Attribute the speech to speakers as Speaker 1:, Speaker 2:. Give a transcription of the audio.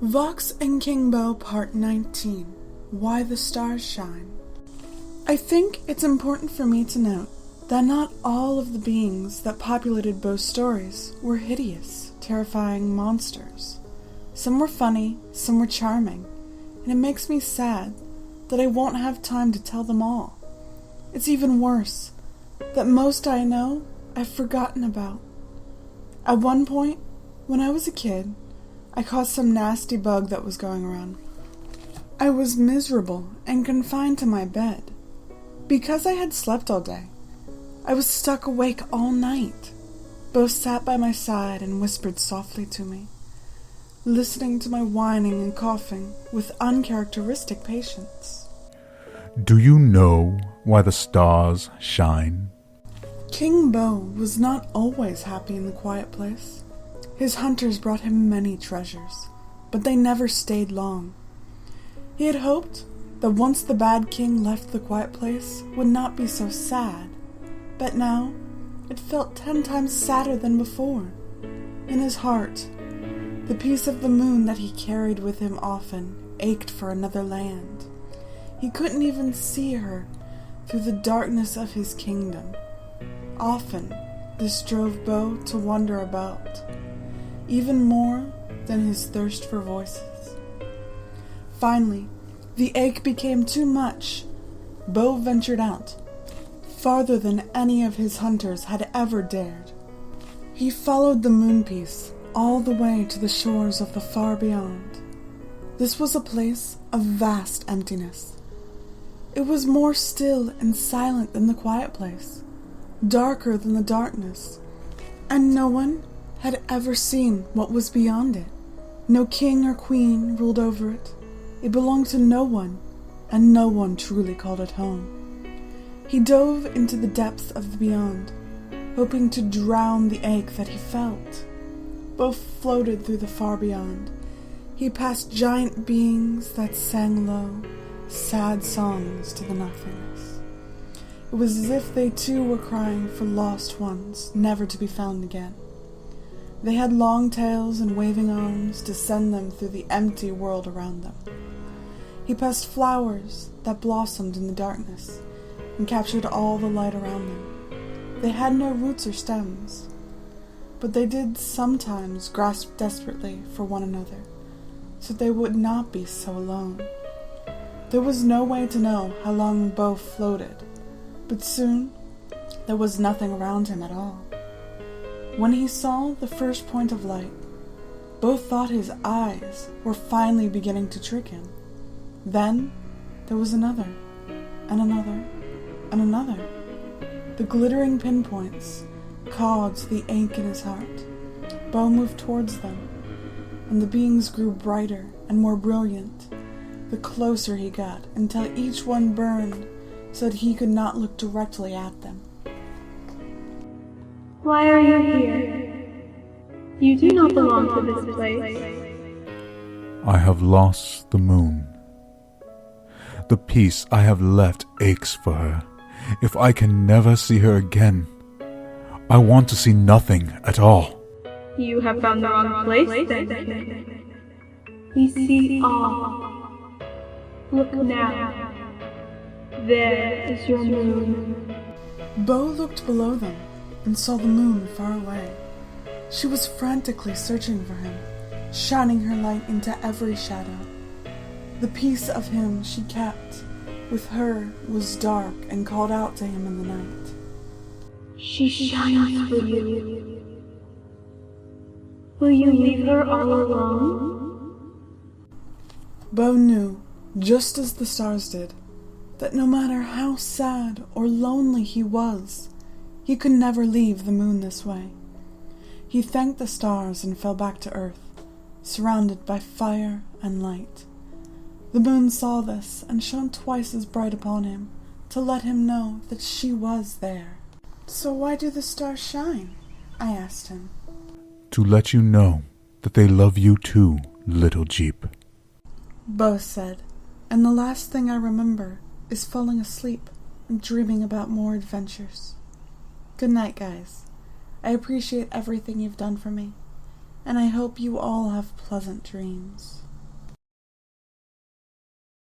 Speaker 1: Vox and King Beau Part 19. Why the Stars Shine. I think it's important for me to note that not all of the beings that populated Beau's stories were hideous, terrifying monsters. Some were funny, some were charming, and it makes me sad that I won't have time to tell them all. It's even worse that most I know I've forgotten about. At one point, when I was a kid, I caught some nasty bug that was going around. I was miserable and confined to my bed. Because I had slept all day, I was stuck awake all night. Beau sat by my side and whispered softly to me, listening to my whining and coughing with uncharacteristic patience.
Speaker 2: Do you know why the stars shine?
Speaker 1: King Beau was not always happy in the quiet place. His hunters brought him many treasures, but they never stayed long. He had hoped that once the bad king left the quiet place would not be so sad, but now it felt 10 times sadder than before. In his heart, the piece of the moon that he carried with him often ached for another land. He couldn't even see her through the darkness of his kingdom. Often, this drove Beau to wander about, even more than his thirst for voices. Finally, the ache became too much. Beau ventured out, farther than any of his hunters had ever dared. He followed the moon piece all the way to the shores of the far beyond. This was a place of vast emptiness. It was more still and silent than the quiet place, darker than the darkness, and no one had ever seen what was beyond it. No king or queen ruled over it. It belonged to no one, and no one truly called it home. He dove into the depths of the beyond, hoping to drown the ache that he felt. Beau floated through the far beyond. He passed giant beings that sang low, sad songs to the nothingness. It was as if they too were crying for lost ones, never to be found again. They had long tails and waving arms to send them through the empty world around them. He passed flowers that blossomed in the darkness and captured all the light around them. They had no roots or stems, but they did sometimes grasp desperately for one another, so they would not be so alone. There was no way to know how long Beau floated, but soon there was nothing around him at all. When he saw the first point of light, Beau thought his eyes were finally beginning to trick him. Then there was another, and another, and another. The glittering pinpoints caused the ache in his heart. Beau moved towards them, and the beings grew brighter and more brilliant the closer he got, until each one burned so that he could not look directly at them.
Speaker 3: Why are you here? You do not belong to this place.
Speaker 2: I have lost the moon. The piece I have left aches for her. If I can never see her again, I want to see nothing at all.
Speaker 3: You have found the wrong place, then. We see all. Look now. There is your moon.
Speaker 1: Beau looked below them and saw the moon far away. She was frantically searching for him, shining her light into every shadow. The piece of him she kept with her was dark and called out to him in the night.
Speaker 3: She shines for you. Will you leave her all alone?
Speaker 1: Beau knew, just as the stars did, that no matter how sad or lonely he was, he could never leave the moon this way. He thanked the stars and fell back to earth, surrounded by fire and light. The moon saw this and shone twice as bright upon him, to let him know that she was there. So why do the stars shine? I asked him.
Speaker 2: To let you know that they love you too, little Jeep.
Speaker 1: Beau said, and the last thing I remember is falling asleep and dreaming about more adventures. Good night, guys. I appreciate everything you've done for me, and I hope you all have pleasant dreams.